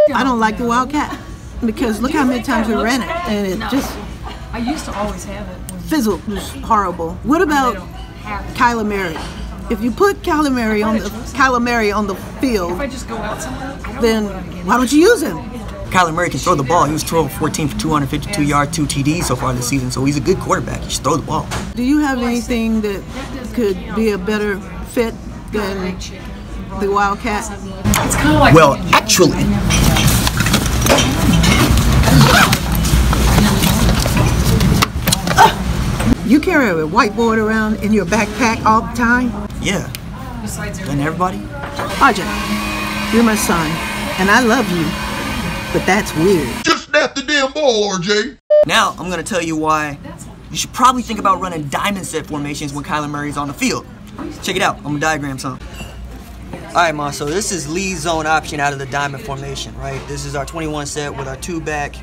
I don't like the Wildcat because look how many times we ran it and it just I used to always have it. fizzled. It was horrible. What about Kyler Murray? If you put Kyler Murray on the field, If I just go out somewhere, I don't then know what I'm getting. why don't you use him? Kyler Murray can throw the ball. He was 12 14 for 252 yards, 2 TDs so far this season. So he's a good quarterback. He should throw the ball. Do you have anything that could be a better fit than the Wildcat? It's kind of like Well, actually, You carry a whiteboard around in your backpack all the time? yeah. And everybody? RJ, you're my son, and I love you, but that's weird. Just snap the damn ball, RJ. Now, I'm going to tell you why you should probably think about running diamond set formations when Kyler Murray's on the field. Check it out. I'm going to diagram some. Alright, Ma, so this is lead zone option out of the diamond formation, right? This is our 21 set with our 2-back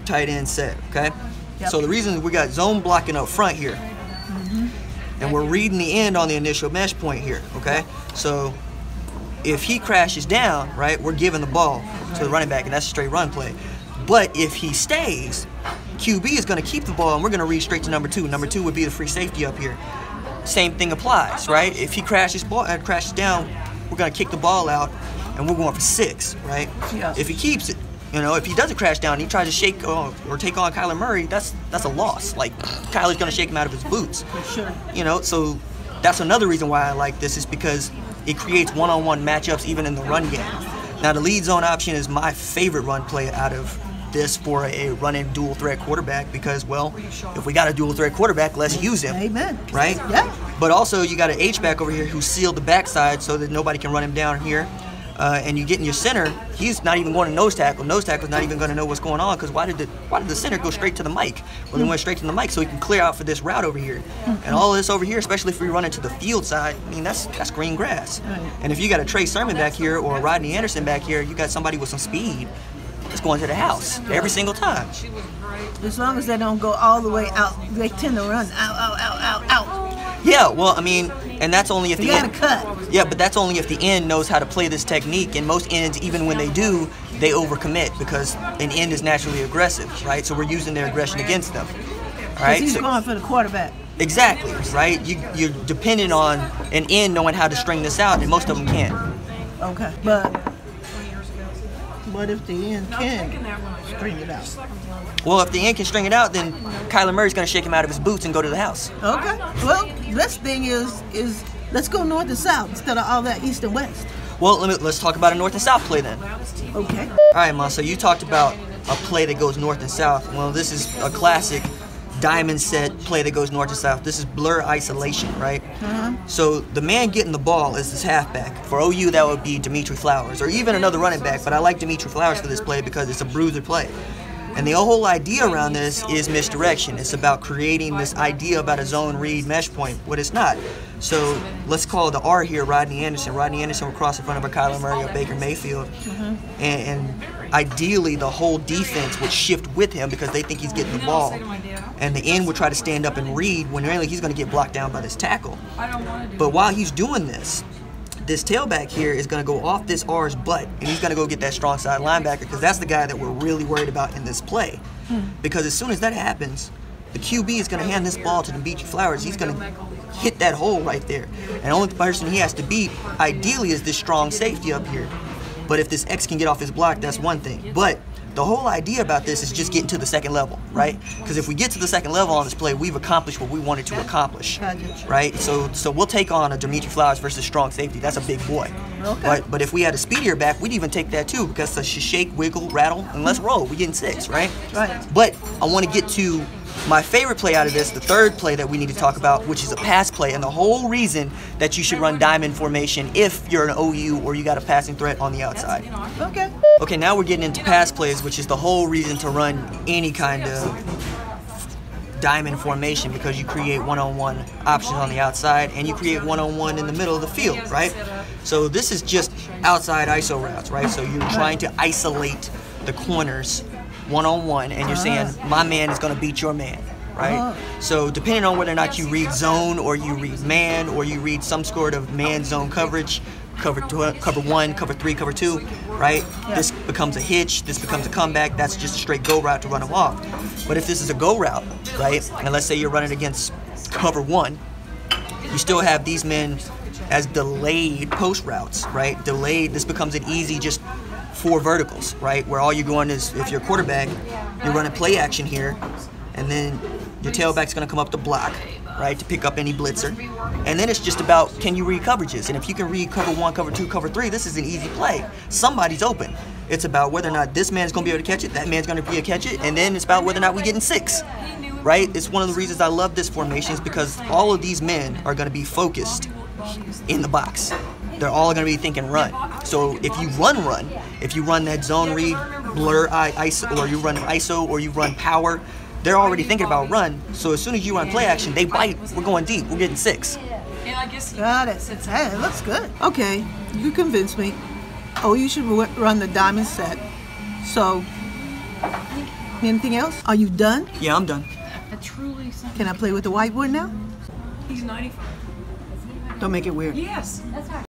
tight end set, okay? Yep. So the reason we got zone blocking up front here, and we're reading the end on the initial mesh point here, okay? So if he crashes down, right, we're giving the ball to the running back, and that's a straight run play. But if he stays, QB is going to keep the ball, and we're going to read straight to number 2. Number 2 would be the free safety up here. Same thing applies, right? If he crashes down, we're going to kick the ball out, and we're going for 6, right? Yes. If he keeps it, you know, if he doesn't crash down and he tries to shake or take on Kyler Murray, that's a loss. Like, Kyler's going to shake him out of his boots. For sure. You know, so that's another reason why I like this is because it creates one-on-one matchups even in the run game. Now, the lead zone option is my favorite run play out of this for a running dual threat quarterback because, well, if we got a dual threat quarterback, let's use him. Amen. Right? Yeah. But also, you got an H-back over here who sealed the backside so that nobody can run him down here. And you get in your center, he's not even going to nose tackle. Nose tackle's not even going to know what's going on because why did the center go straight to the mic? Well, they went straight to the mic so he can clear out for this route over here. And all this over here, especially if we run into the field side, I mean, that's green grass. And if you got a Trey Sermon back here or a Rodney Anderson back here, you got somebody with some speed, it's going to the house every single time. As long as they don't go all the way out, they tend to run out. Yeah, well, I mean, and that's only if You the gotta end, cut. yeah, but that's only if the end knows how to play this technique. And most ends, even when they do, they overcommit because an end is naturally aggressive, right? So we're using their aggression against them, right? He's So, going for the quarterback. exactly, right? You're dependent on an end knowing how to string this out, and most of them can't. Okay. But what if the end can string it out? Well, if the end can string it out, then Kyler Murray's going to shake him out of his boots and go to the house. Okay. Well, this thing is let's go north and south instead of all that east and west. Well, let's talk about a north and south play then. Okay. All right, Ma, so you talked about a play that goes north and south. Well, this is a classic diamond set play that goes north and south. This is blur isolation, right? So the man getting the ball is this halfback. For OU, that would be Dimitri Flowers, or even another running back, but I like Dimitri Flowers for this play because it's a bruiser play. And the whole idea around this is misdirection. It's about creating this idea about a zone read mesh point, what it's not. So let's call the R here Rodney Anderson. Rodney Anderson will cross in front of a Kyler Murray or Baker Mayfield. And ideally, the whole defense would shift with him because they think he's getting the ball. And the end would try to stand up and read when really he's going to get blocked down by this tackle. But while he's doing this tailback here is going to go off this R's butt, and he's going to go get that strong side linebacker because that's the guy that we're really worried about in this play. Because as soon as that happens, the QB is going to hand this ball to Dimitri Flowers. He's going to hit that hole right there. And the only person he has to beat, ideally, is this strong safety up here. But if this X can get off his block, that's one thing. But the whole idea about this is just getting to the second level, right? Because if we get to the second level on this play, we've accomplished what we wanted to accomplish, right? So we'll take on a Dimitri Flowers versus strong safety. That's a big boy. Okay. But if we had a speedier back, we'd even take that too because the shake, wiggle, rattle, and let's roll. We're getting 6, right? Right. But I want to get to my favorite play out of this, the third play that we need to talk about, which is a pass play, and the whole reason that you should run diamond formation if you're an OU or you got a passing threat on the outside. Okay. Okay, now we're getting into pass plays, which is the whole reason to run any kind of diamond formation because you create one-on-one options on the outside and you create one-on-one in the middle of the field, right? So this is just outside ISO routes, right? So you're trying to isolate the corners one-on-one, and you're saying, my man is going to beat your man, right? So depending on whether or not you read zone or you read man or you read some sort of man zone coverage, cover one, cover three, cover two, right? Yeah. This becomes a hitch, this becomes a comeback, that's just a straight go route to run them off. But if this is a go route, right, and let's say you're running against cover one, you still have these men as delayed post routes, right? Delayed, this becomes an easy just 4 verticals, right? Where all you're going is, if you're a quarterback, you're running play action here, and then your tailback's gonna come up to block, right, to pick up any blitzer. And then it's just about, can you read coverages? And if you can read cover 1, cover 2, cover 3, this is an easy play. Somebody's open. It's about whether or not this man's gonna be able to catch it, that man's gonna be able to catch it, and then it's about whether or not we're getting 6, right? It's one of the reasons I love this formation, is because all of these men are gonna be focused in the box. They're all gonna be thinking run. So if you run, if you run that zone read, blur, ISO, or you run ISO, or you run power, they're already thinking about run. So as soon as you run play action, they bite. We're going deep. We're getting 6. And I guess Got it. Hey, it looks good. Okay, you convinced me. Oh, you should run the diamond set. So, anything else? Are you done? Yeah, I'm done. I truly. Can I play with the whiteboard now? He's 95. Don't make it weird. Yes. That's right.